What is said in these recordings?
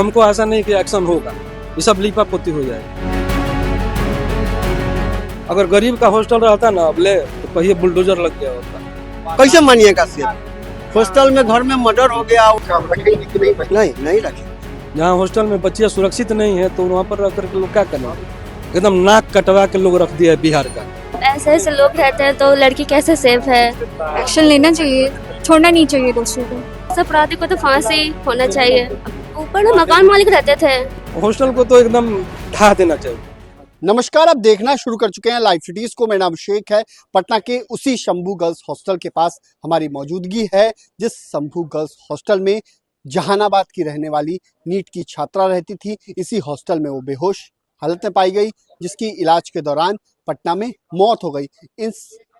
हमको आशा नहीं कि एक्शन होगा, ये सब लीपापोती हो जाएगा। अगर गरीब का हॉस्टल रहता ना अबले तो कहीं बुलडोजर लग गया होता। कैसे मानिएगा सिर्फ हॉस्टल में घर में मर्डर हो गया, नहीं रखे। जहाँ हॉस्टल में बच्चियां सुरक्षित नहीं है तो वहाँ पर रह करके लोग क्या करेंगे? एकदम नाक कटवा के लोग रख दिया है बिहार का। ऐसे ऐसे लोग रहते हैं तो लड़की कैसे सेफ है? एक्शन लेना चाहिए, छोड़ना नहीं चाहिए दोषियों को। ऐसे अपराधी को तो फांसी होना चाहिए। ऊपर में मकान मालिक रहते थे, हॉस्टल को तो एकदम ढा देना चाहिए। नमस्कार, आप देखना शुरू कर चुके हैं लाइव सिटीज को। मेरा नाम शेख है। पटना के उसी शंभू गर्ल्स हॉस्टल के पास हमारी मौजूदगी है, जिस शंभू गर्ल्स हॉस्टल में जहानाबाद की रहने वाली नीट की छात्रा रहती थी। इसी हॉस्टल में वो बेहोश हालत में पाई गई, जिसकी इलाज के दौरान पटना में मौत हो गई। इन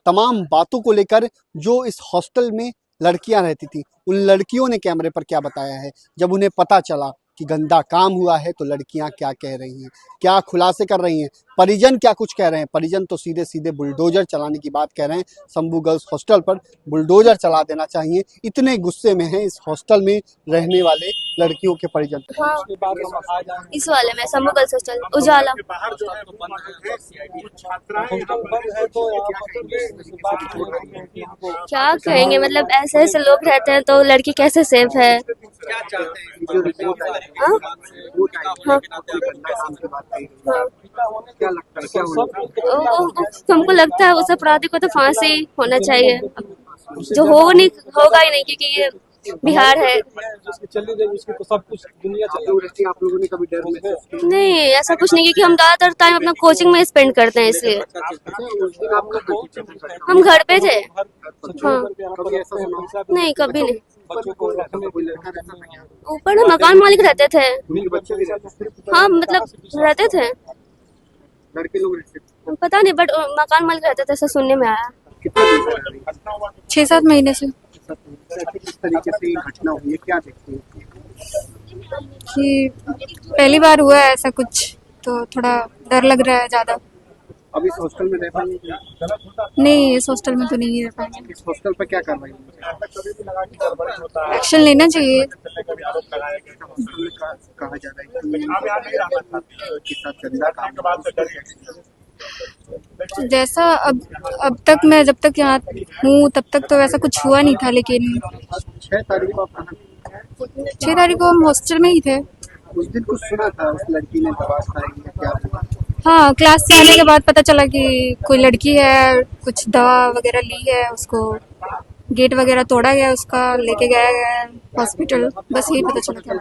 तमाम बातों को लेकर जो इस हॉस्टल में लड़कियां रहती थी, उन लड़कियों ने कैमरे पर क्या बताया है, जब उन्हें पता चला कि गंदा काम हुआ है तो लड़कियां क्या कह रही हैं, क्या खुलासे कर रही हैं, परिजन क्या कुछ कह रहे हैं। परिजन तो सीधे सीधे बुलडोजर चलाने की बात कह रहे हैं। शंभू गर्ल्स हॉस्टल पर बुलडोजर चला देना चाहिए, इतने गुस्से में हैं इस हॉस्टल में रहने वाले लड़कियों के परिजन। हाँ, इस वाले में शंभू गर्ल्स हॉस्टल उजाला। क्या कहेंगे, मतलब ऐसे ऐसे लोग रहते हैं तो लड़की कैसे सेफ है? हाँ? हाँ। हमको लगता है उस अपराधी को तो फांसी होना चाहिए, जो होगा ही नहीं, क्योंकि ये बिहार है। उसकी तो सब कुछ दुनिया चल। आप लोगों ने कभी डर महसूस नहीं, ऐसा कुछ नहीं, क्योंकि हम ज्यादातर टाइम अपना कोचिंग में स्पेंड करते हैं, इसलिए हम घर पे थे। हाँ, नहीं कभी नहीं। ऊपर में मकान मालिक रहते थे। हाँ, मतलब रहते थे, लड़के लोग रहते पता नहीं, बट मकान मालिक रहते थे, ऐसा सुनने में आया। 6-7 महीने से किस तरीके से ये घटना हुई है, क्या देखते हैं? कि पहली बार हुआ है ऐसा कुछ, तो थोड़ा डर लग रहा है ज्यादा। अब इस हॉस्टल में रह पाएंगे? नहीं, इस हॉस्टल में तो नहीं रह पाएंगे। इस हॉस्टल पर क्या कार्रवाई एक्शन लेना चाहिए। कहा जा रहा है कि साथ गंदा काम जैसा अब तक मैं जब तक यहाँ हूँ तब तक तो वैसा कुछ हुआ नहीं था, लेकिन 6 तारीख को आप कहाँ? 6 तारीख को हम हॉस्टल में ही थे। उस दिन कुछ सुना था उस लड़की ने दवा खाई है, क्या हुआ? हाँ, क्लास से आने के बाद पता चला कि कोई लड़की है, कुछ दवा वगैरह ली है, उसको गेट वगैरह तोड़ा गया, उसका लेके गया गया हॉस्पिटल, बस यही पता चला था।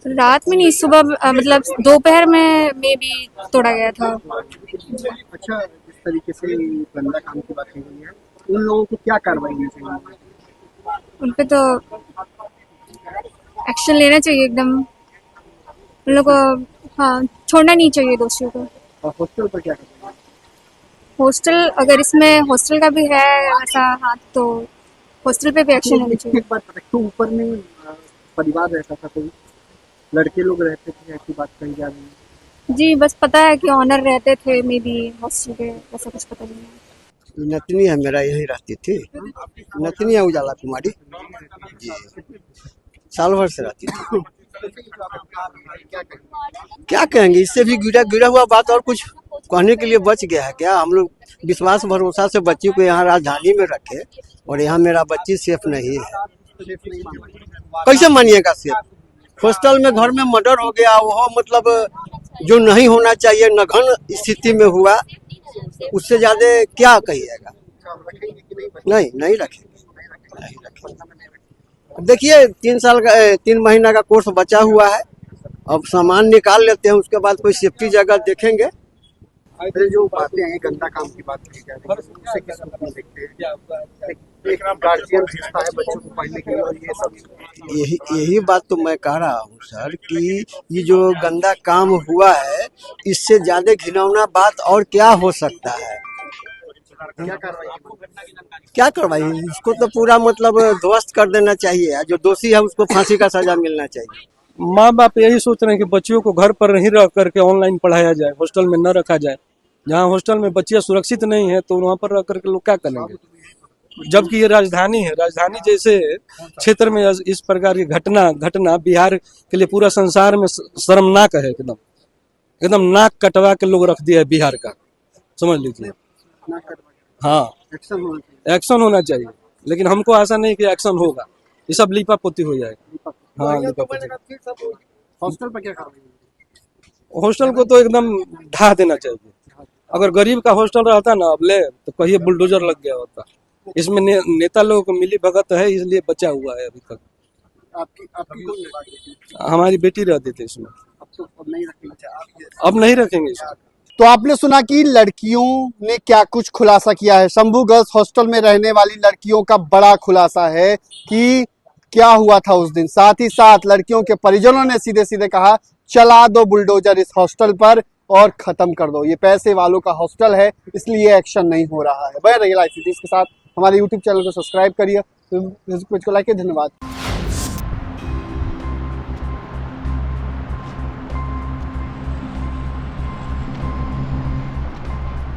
रात में नहीं, सुबह मतलब दोपहर में भी तोड़ा गया था। अच्छा, इस तरीके से गंदा काम की बात हुई है, उन लोगों को क्या कार्रवाई होनी चाहिए? उन पे तो एक्शन लेना चाहिए एकदम, उन लोग को। हाँ, छोड़ना नहीं चाहिए दोषियों को। और हॉस्टल पर क्या करते हैं? हॉस्टल, अगर इसमें हॉस्टल का भी है ऐसा हाथ, तो हॉस्टल पे भी एक्शन लेना चाहिए। एक बात तो ऊपर में परिवार रहता था, कोई लड़के लोग रहते थे, ऐसी बात कही जा रही है। जी, बस पता है कि ऑनर रहते थे, मे बी हॉस्टल के, ऐसा कुछ पता नहीं है। नतनी है मेरा, यही रहती थी। नतनी है उजाला कुमारी जी, साल भर से रहती थी। क्या कहेंगे, इससे भी गिरा हुआ बात और कुछ कहने के लिए बच गया है क्या? हम लोग विश्वास भरोसा से बच्ची को यहाँ राजधानी में रखे और यहाँ मेरा बच्ची सेफ नहीं है। कैसे मानिएगा सेफ? हॉस्टल में घर में मर्डर हो गया, वो मतलब जो नहीं होना चाहिए, नगन स्थिति में हुआ, उससे ज्यादा क्या कहिएगा? नहीं रखेंगे। देखिए 3 महीना का कोर्स बचा हुआ है, अब सामान निकाल लेते हैं, उसके बाद कोई सेफ्टी जगह देखेंगे। जो बातें हैं गंदा काम की बात की जा रही है, उससे किस रूप में देखते हैं? एक गार्जियन भेजता है बच्चों को पढ़ने के लिए, और ये सब यही बात तो मैं कह रहा हूँ सर, कि ये जो गंदा काम हुआ है, इससे ज्यादा घिनौना बात और क्या हो सकता है? क्या कार्रवाई? इसको तो पूरा मतलब ध्वस्त कर देना चाहिए, जो दोषी है उसको फांसी का सजा मिलना चाहिए। माँ बाप यही सोच रहे हैं कि बच्चियों को घर पर नहीं रह करके ऑनलाइन पढ़ाया जाए, हॉस्टल में न रखा जाए। जहाँ हॉस्टल में बच्चियां सुरक्षित नहीं है तो वहाँ पर रह करके लोग क्या करेंगे? जबकि ये राजधानी है, राजधानी जैसे क्षेत्र में इस प्रकार की घटना बिहार के लिए पूरा संसार में शर्मनाक है। एकदम एकदम नाक कटवा के लोग रख दिया है बिहार का, समझ लीजिए। हाँ, एक्शन होना चाहिए, लेकिन हमको आशा नहीं कि एक्शन होगा, ये सब लीपा पोती हो जाएगा। हाँ, लीपा पोती। हॉस्टल पर क्या कार्रवाई? हॉस्टल को तो एकदम ढा देना चाहिए। अगर गरीब का हॉस्टल रहता ना अब ले तो कहिए बुलडोजर लग गया होता। इसमें नेता लोगों को मिली भगत है, इसलिए बचा हुआ है अभी तक। आपकी हमारी बेटी रहती थी इसमें, अब नहीं रखेंगे? अब नहीं रखेंगे इसमें। तो आपने सुना कि लड़कियों ने क्या कुछ खुलासा किया है। शंभू गर्ल्स हॉस्टल में रहने वाली लड़कियों का बड़ा खुलासा है कि क्या हुआ था उस दिन। साथ ही साथ लड़कियों के परिजनों ने सीधे सीधे कहा चला दो बुलडोजर इस हॉस्टल पर और खत्म कर दो, ये पैसे वालों का हॉस्टल है इसलिए एक्शन नहीं हो रहा है। बने रहिए लाइव सिटीज के साथ, हमारे यूट्यूब चैनल को सब्सक्राइब करिए, फेसबुक पेज को लाइक करिए। धन्यवाद।